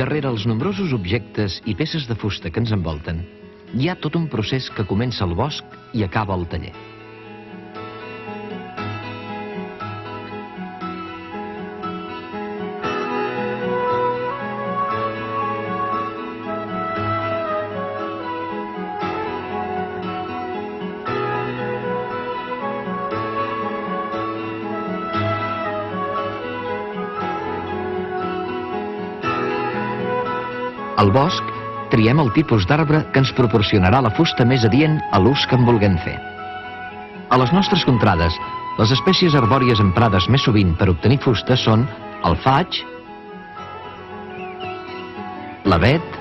Darrere els nombrosos objectes i peces de fusta que ens envolten, hi ha tot un procés que comença al bosc i acaba al taller. Al bosc, triem el tipus d'arbre que ens proporcionarà la fusta més adient a l'ús que en vulguem fer. A les nostres contrades, les espècies arbòries emprades més sovint per obtenir fusta són el faig, l'avet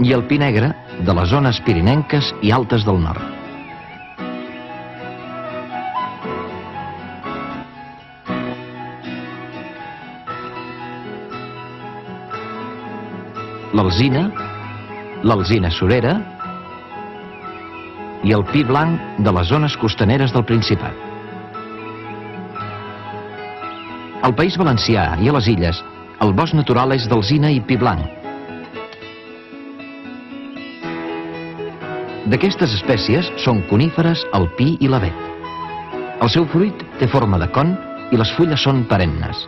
i el pi negre de les zones pirinenques i altes del nord. L'alzina surera i el pi blanc de les zones costaneres del Principat. Al País Valencià i a les Illes, el bosc natural és d'alzina i pi blanc. D'aquestes espècies són coníferes el pi i l'avet. El seu fruit té forma de con i les fulles són perennes.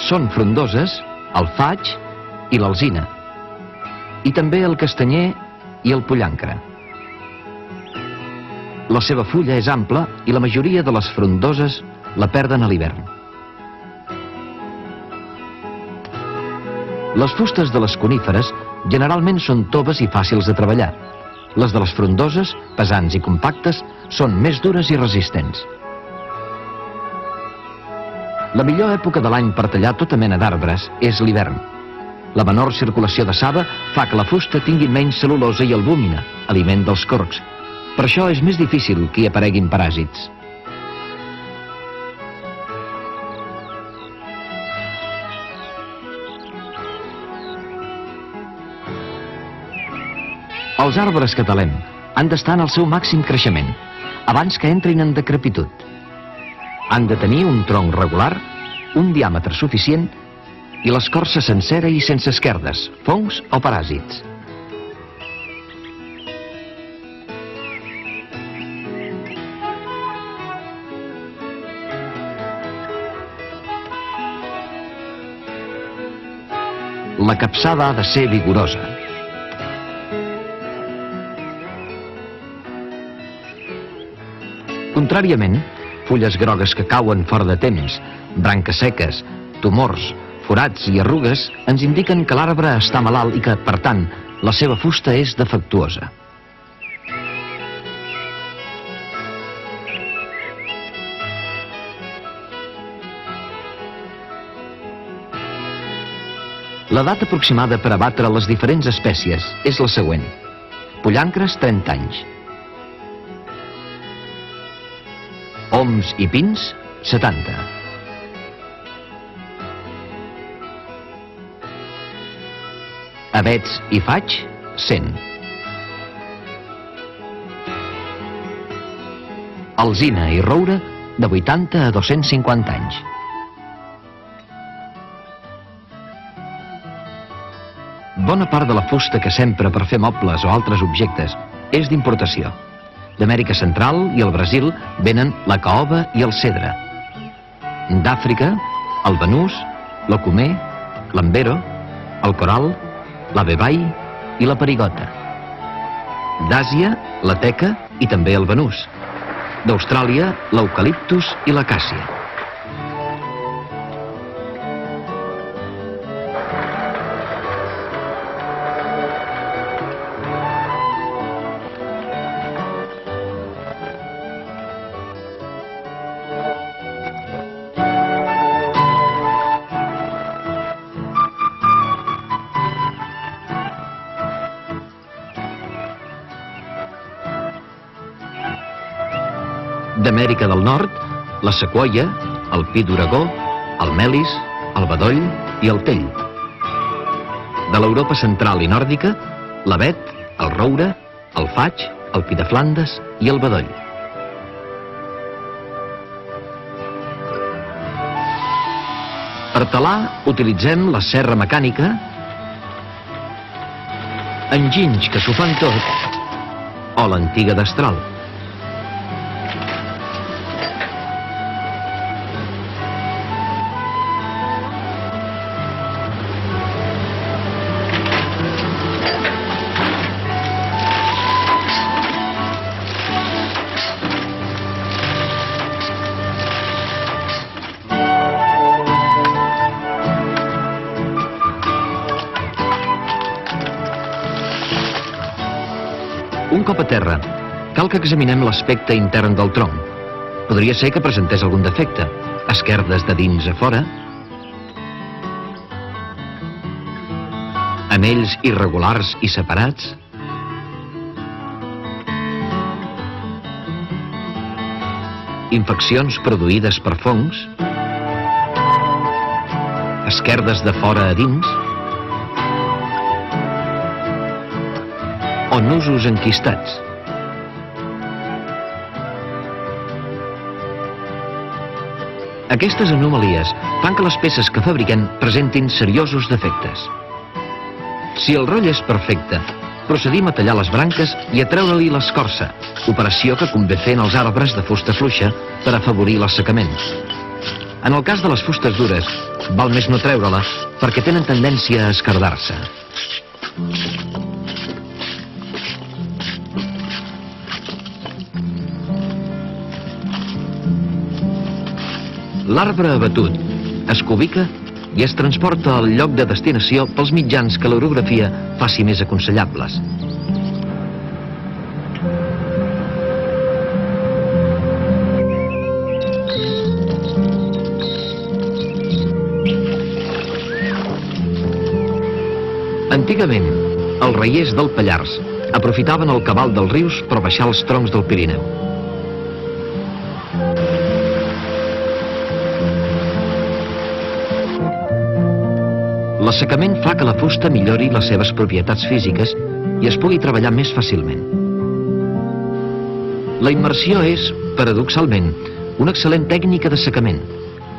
Són frondoses el faig i l'alzina, i també el castanyer i el pollancre. La seva fulla és ampla i la majoria de les frondoses la perden a l'hivern. Les fustes de les coníferes generalment són toves i fàcils de treballar. Les de les frondoses, pesants i compactes, són més dures i resistents. La millor època de l'any per tallar tota mena d'arbres és l'hivern. La menor circulació de saba fa que la fusta tingui menys cel·lulosa i albúmina, aliment dels corcs. Per això és més difícil que hi apareguin paràsits. Els arbres que talem han d'estar en el seu màxim creixement, abans que entrin en decrepitud. Han de tenir un tronc regular, un diàmetre suficient i l'escorça sencera i sense esquerdes, fongs o paràsits. La capçada ha de ser vigorosa. Contràriament, fulles grogues que cauen fora de temps, branques seques, tumors, forats i arrugues ens indiquen que l'arbre està malalt i que, per tant, la seva fusta és defectuosa. L'edat aproximada per abatre les diferents espècies és la següent. Pollancres, 30 anys. Oms i pins, 70. Avets i faig, 100. Alzina i roure, de 80 a 250 anys. Bona part de la fusta que s'empra per fer mobles o altres objectes és d'importació. D'Amèrica Central i el Brasil venen la caoba i el cedre. D'Àfrica, el banús, l'ocomer, l'ambero, el coral, l'abebai i la perigota. D'Àsia, la teca i també el banús. D'Austràlia, l'eucaliptus i l'acàcia. D'Amèrica del Nord, la sequoia, el pi d'Oregó, el melis, el bedoll i el tell. De l'Europa central i nòrdica, l'avet, el roure, el faig, el pi de Flandes i el bedoll. Per talar utilitzem la serra mecànica, enginys que s'ho fan tot, o l'antiga destral. Un cop a terra, cal que examinem l'aspecte intern del tronc. Podria ser que presentés algun defecte, esquerdes de dins a fora, anells irregulars i separats, infeccions produïdes per fongs, esquerdes de fora a dins, o nusos enquistats. Aquestes anomalies fan que les peces que fabriquem presentin seriosos defectes. Si el roll és perfecte, procedim a tallar les branques i a treure-li l'escorça, operació que convé fer en els arbres de fusta fluixa per afavorir l'assecament. En el cas de les fustes dures, val més no treure-la perquè tenen tendència a esquerdar-se. L'arbre abatut es cubica i es transporta al lloc de destinació pels mitjans que l'orografia faci més aconsellables. Antigament, els reiers del Pallars aprofitaven el cabal dels rius per baixar els troncs del Pirineu. L'assecament fa que la fusta millori les seves propietats físiques i es pugui treballar més fàcilment. La immersió és, paradoxalment, una excel·lent tècnica d'assecament.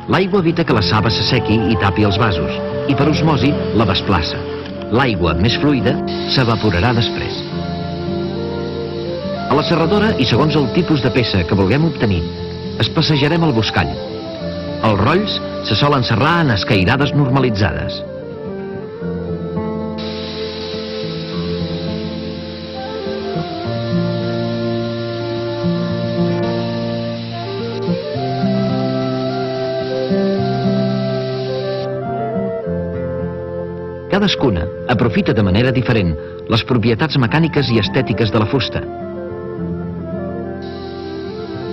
L'aigua evita que la saba s'assequi i tapi els vasos, i per osmosi la desplaça. L'aigua més fluida s'evaporarà després. A la serradora, i segons el tipus de peça que vulguem obtenir, espassejarem el buscall. Els rolls se solen serrar en escairades normalitzades. Cadascuna aprofita de manera diferent les propietats mecàniques i estètiques de la fusta.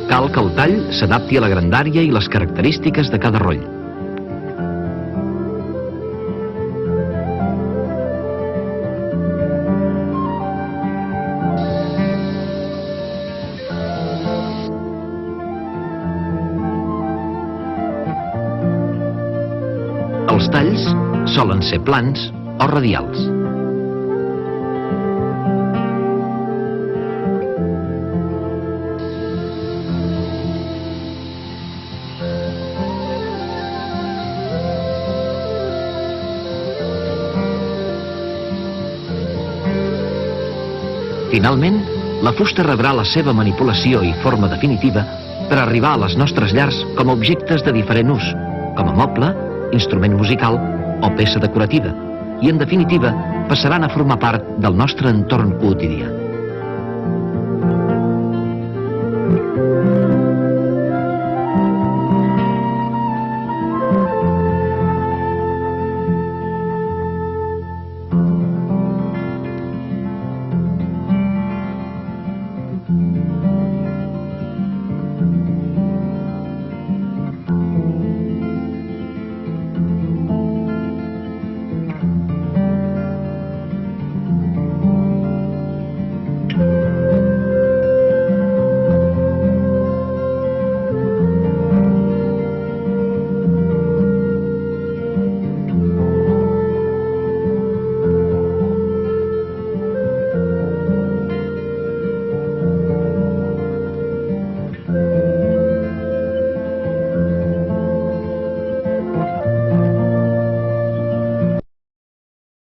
Cal que el tall s'adapti a la grandària i les característiques de cada roll. Els talls solen ser plans o radials. Finalment, la fusta rebrà la seva manipulació i forma definitiva per arribar a les nostres llars com a objectes de diferent ús, com a moble, instrument musical o peça decorativa, i en definitiva passaran a formar part del nostre entorn quotidià.